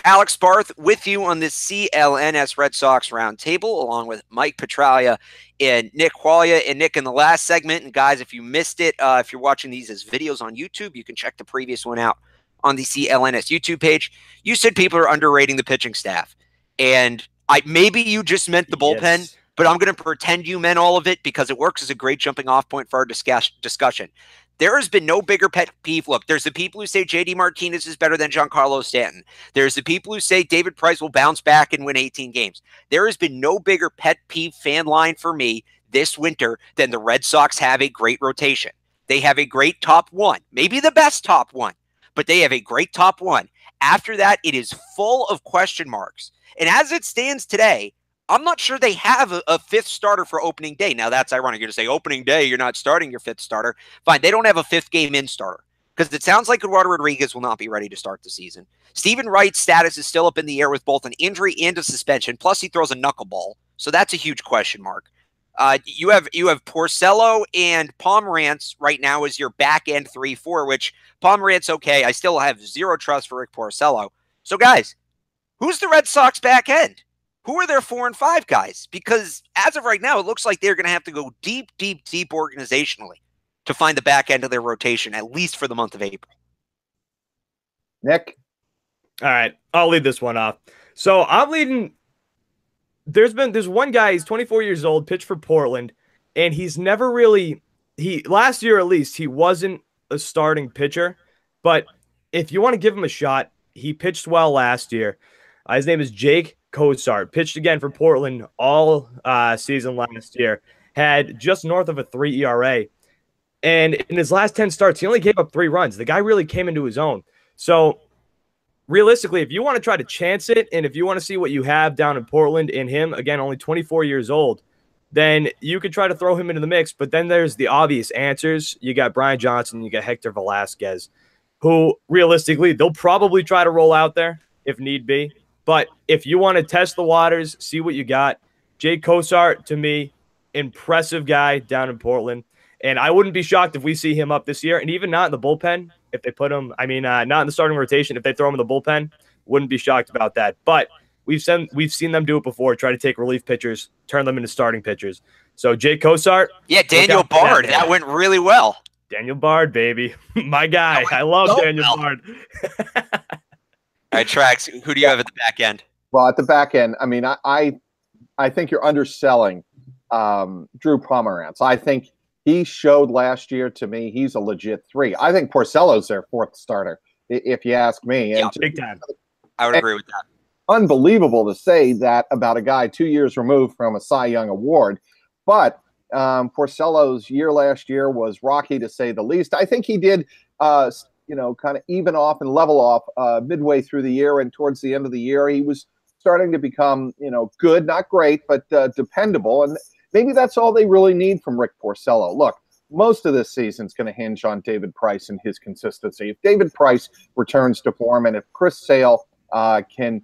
Alex Barth with you on this CLNS Red Sox Roundtable, along with Mike Petralia and Nick Quaglia. And Nick, in the last segment, and guys, if you missed it, if you're watching these as videos on YouTube, you can check the previous one out on the CLNS YouTube page. You said people are underrating the pitching staff. And maybe you just meant the bullpen, yes, but I'm going to pretend you meant all of it because it works as a great jumping off point for our discussion. There has been no bigger pet peeve. Look, there's the people who say J.D. Martinez is better than Giancarlo Stanton. There's the people who say David Price will bounce back and win 18 games. There has been no bigger pet peeve fan line for me this winter than the Red Sox have a great rotation. They have a great top one, maybe the best top one, but they have a great top one. After that, it is full of question marks. And as it stands today, I'm not sure they have a fifth starter for opening day. Now, that's ironic. You're going to say opening day, you're not starting your fifth starter. Fine, they don't have a fifth game in starter because it sounds like Eduardo Rodriguez will not be ready to start the season. Stephen Wright's status is still up in the air with both an injury and a suspension, plus he throws a knuckleball. So that's a huge question mark. You have Porcello and Pomerantz right now as your back end 3-4, which Pomerantz, okay, I still have zero trust for Rick Porcello. So, guys, who's the Red Sox back end? Who are their 4 and 5 guys? Because as of right now, it looks like they're going to have to go deep, deep, deep organizationally to find the back end of their rotation, at least for the month of April. Nick? All right, I'll lead this one off. So I'm leading. There's one guy, he's 24 years old, pitched for Portland, and he's never really, last year at least, he wasn't a starting pitcher. But if you want to give him a shot, he pitched well last year. His name is Jake Cozart, pitched again for Portland all season last year, had just north of a 3 ERA. And in his last 10 starts, he only gave up 3 runs. The guy really came into his own. So realistically, if you want to try to chance it, and if you want to see what you have down in Portland in him, again, only 24 years old, then you could try to throw him into the mix. But then there's the obvious answers. You got Brian Johnson, you got Hector Velasquez, who realistically, they'll probably try to roll out there if need be. But if you want to test the waters, see what you got, Jake Cozart, to me, impressive guy down in Portland. And I wouldn't be shocked if we see him up this year, and even not in the bullpen. If they put him, not in the starting rotation, if they throw him in the bullpen, wouldn't be shocked about that. But we've seen them do it before, try to take relief pitchers, turn them into starting pitchers. So Jake Cozart. Yeah, Daniel Bard. That went really well. Daniel Bard, baby. My guy. I love Daniel Bard. All right, Trax, who do you have at the back end? Well, at the back end, I think you're underselling Drew Pomerantz. I think he showed last year to me he's a legit 3. I think Porcello's their 4th starter, if you ask me. Yeah, big time. I would agree with that. Unbelievable to say that about a guy 2 years removed from a Cy Young award. But Porcello's year last year was rocky, to say the least. I think he did kind of even off and level off midway through the year, and towards the end of the year, he was starting to become, good, not great, but dependable. And maybe that's all they really need from Rick Porcello. Look, most of this season is going to hinge on David Price and his consistency. If David Price returns to form, and if Chris Sale can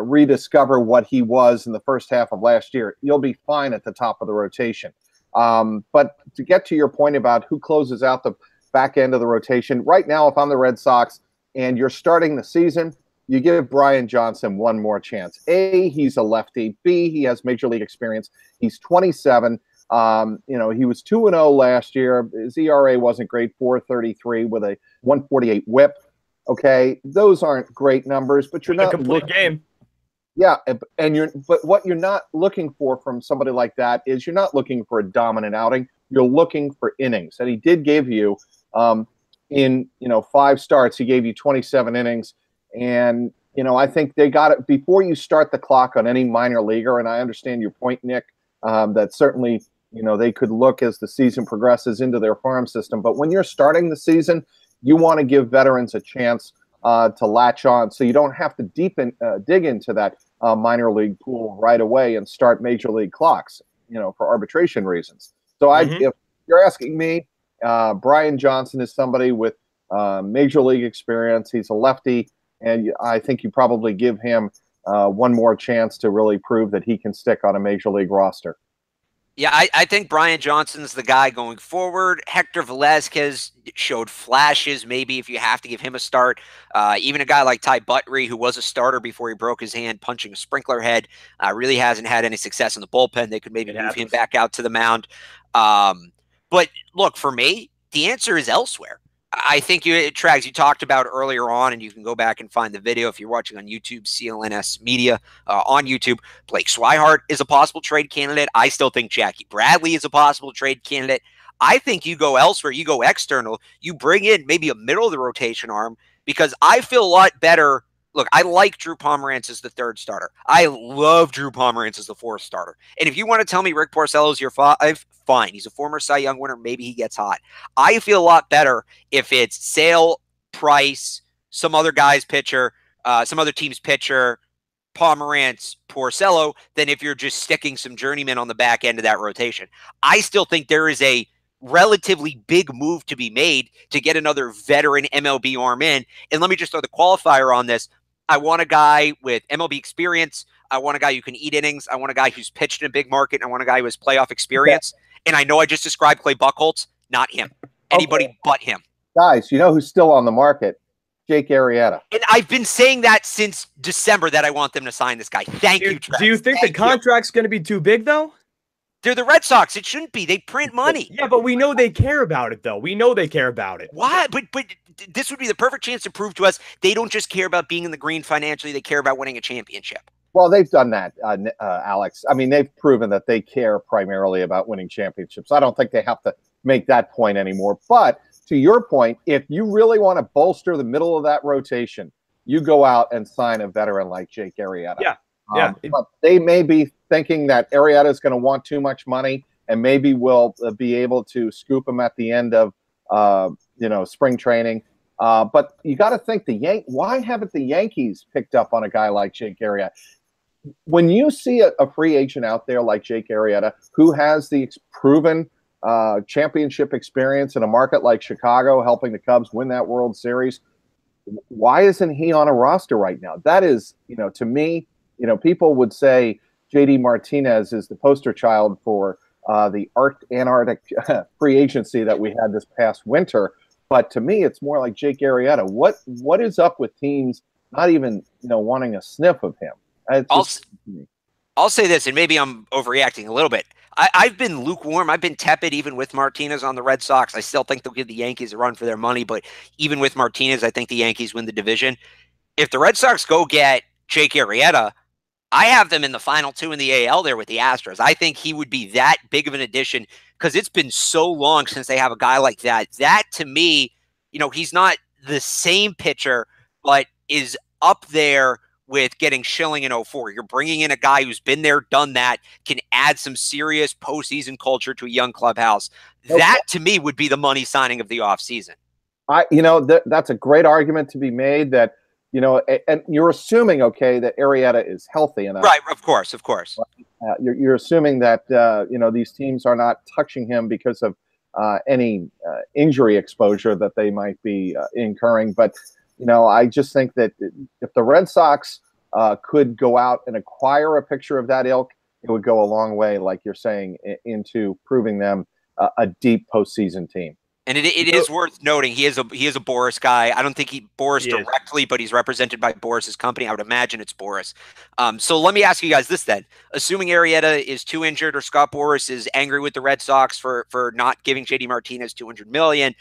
rediscover what he was in the first half of last year, you'll be fine at the top of the rotation. But to get to your point about who closes out the back end of the rotation, right now, if I'm the Red Sox and you're starting the season, you give Brian Johnson one more chance. A, he's a lefty. B, he has major league experience. He's 27. He was 2-0 last year. His ERA wasn't great, 4.33 with a 1.48 WHIP. Okay, those aren't great numbers, but you're not a complete game. Yeah, but what you're not looking for from somebody like that is you're not looking for a dominant outing. You're looking for innings, and he did give you in 5 starts. He gave you 27 innings, and I think they got it before you start the clock on any minor leaguer. And I understand your point, Nick, that certainly they could look as the season progresses into their farm system. But when you're starting the season, you want to give veterans a chance to latch on, so you don't have to dig into that minor league pool right away and start major league clocks, for arbitration reasons. So if you're asking me, Brian Johnson is somebody with major league experience. He's a lefty, and I think you probably give him one more chance to really prove that he can stick on a major league roster. Yeah, I think Brian Johnson's the guy going forward. Hector Velazquez showed flashes, maybe if you have to give him a start. Even a guy like Ty Buttrey, who was a starter before he broke his hand punching a sprinkler head, really hasn't had any success in the bullpen. They could maybe It move him happens. back out to the mound. But look, for me, the answer is elsewhere. I think Trags, you talked about earlier on, and you can go back and find the video if you're watching on YouTube, CLNS Media on YouTube. Blake Swihart is a possible trade candidate. I still think Jackie Bradley is a possible trade candidate. I think you go elsewhere, you go external, you bring in maybe a middle of the rotation arm because I feel a lot better. Look, I like Drew Pomerantz as the third starter. I love Drew Pomerantz as the fourth starter. And if you want to tell me Rick Porcello's your five, fine. He's a former Cy Young winner. Maybe he gets hot. I feel a lot better if it's Sale, Price, some other guy's pitcher, some other team's pitcher, Pomerantz, Porcello, than if you're just sticking some journeymen on the back end of that rotation. I still think there is a relatively big move to be made to get another veteran MLB arm in. And let me just throw the qualifier on this. I want a guy with MLB experience. I want a guy who can eat innings. I want a guy who's pitched in a big market. I want a guy who has playoff experience. And I know I just described Clay Buchholz, not him. Anybody but him. Guys, you know who's still on the market? Jake Arrieta. And I've been saying that since December that I want them to sign this guy. Thank you, Travis. Do you think the contract's going to be too big, though? They're the Red Sox. It shouldn't be. They print money. Yeah, but we know they care about it, though. We know they care about it. Why? But this would be the perfect chance to prove to us they don't just care about being in the green financially. They care about winning a championship. Well, they've done that, Alex. I mean, they've proven that they care primarily about winning championships. I don't think they have to make that point anymore. But to your point, if you really want to bolster the middle of that rotation, you go out and sign a veteran like Jake Arrieta. Yeah. Yeah. But they may be thinking that Arrieta is going to want too much money and maybe will be able to scoop him at the end of, spring training. But you got to think why haven't the Yankees picked up on a guy like Jake Arrieta? When you see a free agent out there like Jake Arrieta, who has the proven championship experience in a market like Chicago, helping the Cubs win that World Series, why isn't he on a roster right now? That is, to me, people would say JD Martinez is the poster child for the Antarctic free agency that we had this past winter. But to me, it's more like Jake Arrieta. What is up with teams not even wanting a sniff of him? I'll say this, and maybe I'm overreacting a little bit. I've been lukewarm. I've been tepid even with Martinez on the Red Sox. I still think they'll give the Yankees a run for their money, but even with Martinez, I think the Yankees win the division. If the Red Sox go get Jake Arrieta, I have them in the final two in the AL there with the Astros. I think he would be that big of an addition because it's been so long since they have a guy like that. That, to me, he's not the same pitcher, but is up there with getting Schilling in 04. You're bringing in a guy who's been there, done that, can add some serious postseason culture to a young clubhouse. Okay. That, to me, would be the money signing of the offseason. That's a great argument to be made that, and you're assuming, okay, that Arrieta is healthy enough. Right, of course. You're assuming that, these teams are not touching him because of any injury exposure that they might be incurring. But, I just think that if the Red Sox could go out and acquire a picture of that ilk, it would go a long way, like you're saying, into proving them a deep postseason team. And it is worth noting he is a Boris guy. I don't think Boris directly, but he's represented by Boris's company. I would imagine it's Boris. So let me ask you guys this then: assuming Arrieta is too injured, or Scott Boris is angry with the Red Sox for not giving JD Martinez $200 million,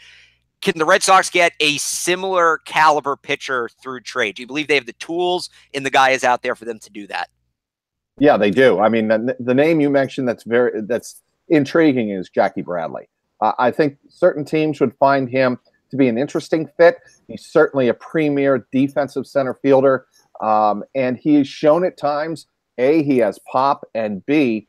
can the Red Sox get a similar caliber pitcher through trade? Do you believe they have the tools and the guy is out there for them to do that? Yeah, they do. I mean, the name you mentioned that's intriguing is Jackie Bradley. I think certain teams would find him to be an interesting fit. He's certainly a premier defensive center fielder, and he's shown at times, A, he has pop, and B,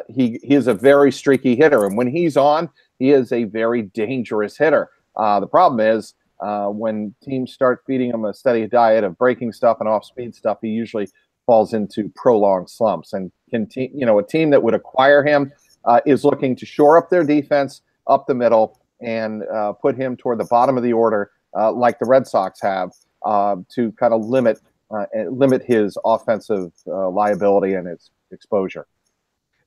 he is a very streaky hitter. And when he's on, he is a very dangerous hitter. The problem is when teams start feeding him a steady diet of breaking stuff and off-speed stuff, he usually falls into prolonged slumps. And a team that would acquire him is looking to shore up their defense up the middle and put him toward the bottom of the order, like the Red Sox have, to kind of limit his offensive liability and its exposure.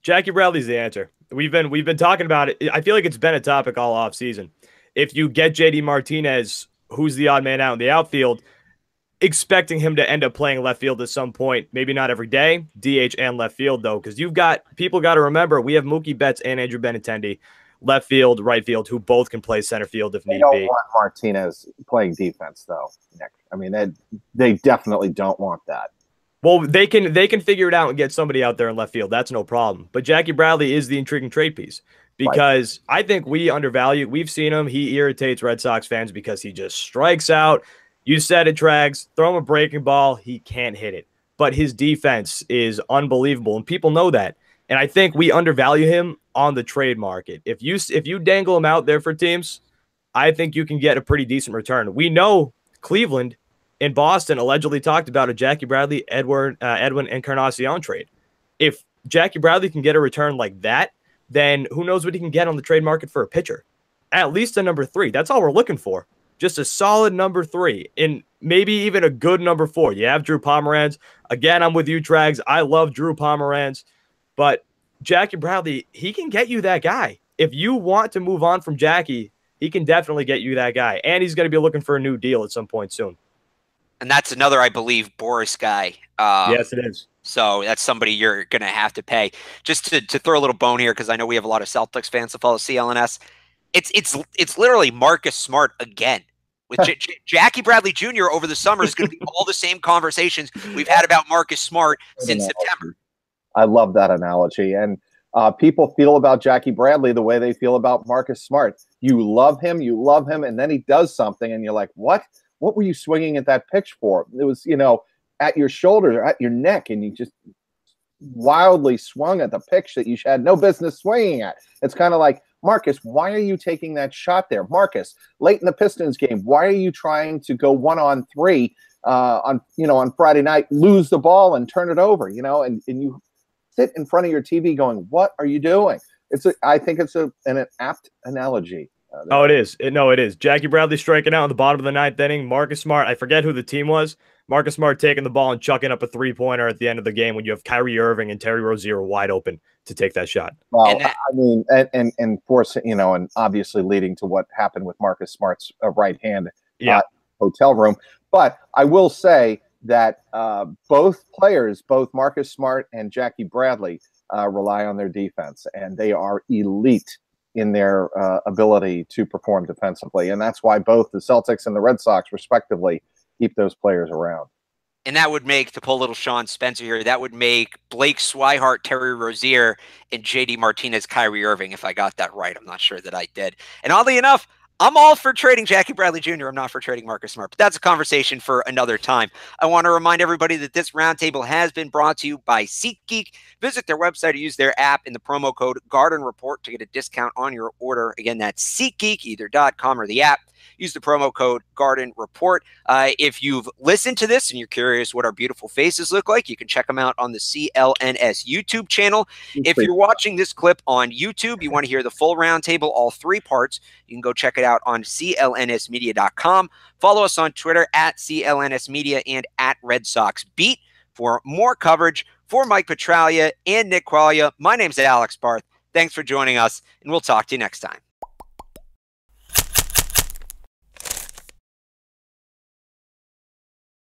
Jackie Bradley's the answer. We've been talking about it. I feel like it's been a topic all off season. If you get JD Martinez, who's the odd man out in the outfield, expecting him to end up playing left field at some point, maybe not every day, DH and left field though, because people got to remember we have Mookie Betts and Andrew Benintendi, left field, right field, who both can play center field if need be. They don't want Martinez playing defense though, Nick. I mean, they definitely don't want that. Well, they can figure it out and get somebody out there in left field. That's no problem. But Jackie Bradley is the intriguing trade piece because I think we undervalue. We've seen him. He irritates Red Sox fans because he just strikes out. You said it, Trags. Throw him a breaking ball. He can't hit it. But his defense is unbelievable, and people know that. And I think we undervalue him on the trade market. If you dangle him out there for teams, I think you can get a pretty decent return. We know Cleveland in Boston allegedly talked about a Jackie Bradley, Edwin Encarnacion trade. If Jackie Bradley can get a return like that, then who knows what he can get on the trade market for a pitcher. At least a number 3. That's all we're looking for. Just a solid number 3 and maybe even a good number 4. You have Drew Pomeranz. Again, I'm with you, Trags. I love Drew Pomeranz. But Jackie Bradley, he can get you that guy. If you want to move on from Jackie, he can definitely get you that guy. And he's going to be looking for a new deal at some point soon. And that's another, I believe, Boris guy. Yes, it is. So that's somebody you're going to have to pay. Just to throw a little bone here, because I know we have a lot of Celtics fans that follow CLNS. It's literally Marcus Smart again. With Jackie Bradley Jr. over the summer is going to be all the same conversations we've had about Marcus Smart since September. I love that analogy. And people feel about Jackie Bradley the way they feel about Marcus Smart. You love him, and then he does something, and you're like, what? What were you swinging at that pitch for? It was, at your shoulder, or at your neck, and you just wildly swung at the pitch that you had no business swinging at. It's kind of like, Marcus, why are you taking that shot there? Marcus, late in the Pistons game, why are you trying to go 1-on-3 on Friday night, lose the ball and turn it over, and you sit in front of your TV going, what are you doing? I think it's an apt analogy. Oh, it is. It is. Jackie Bradley striking out in the bottom of the 9th inning. Marcus Smart, I forget who the team was. Marcus Smart taking the ball and chucking up a 3-pointer at the end of the game when you have Kyrie Irving and Terry Rozier wide open to take that shot. Well, and obviously leading to what happened with Marcus Smart's right hand hotel room. But I will say that both players, both Marcus Smart and Jackie Bradley, rely on their defense, and they are elite in their ability to perform defensively. And that's why both the Celtics and the Red Sox, respectively, keep those players around. And that would make, to pull a little Sean Spencer here, that would make Blake Swihart, Terry Rozier, and JD Martinez, Kyrie Irving, if I got that right. I'm not sure that I did. And oddly enough, I'm all for trading Jackie Bradley Jr. I'm not for trading Marcus Smart, but that's a conversation for another time. I want to remind everybody that this roundtable has been brought to you by SeatGeek. Visit their website or use their app in the promo code Garden Report to get a discount on your order. Again, that's SeatGeek, either .com or the app. Use the promo code Garden Report. If you've listened to this and you're curious what our beautiful faces look like, you can check them out on the CLNS YouTube channel. If you're watching this clip on YouTube, you want to hear the full roundtable, all 3 parts, you can go check it out on clnsmedia.com. Follow us on Twitter at CLNSmedia and at Red Sox Beat for more coverage. For Mike Petraglia and Nick Quaglia, my name's Alex Barth. Thanks for joining us, and we'll talk to you next time.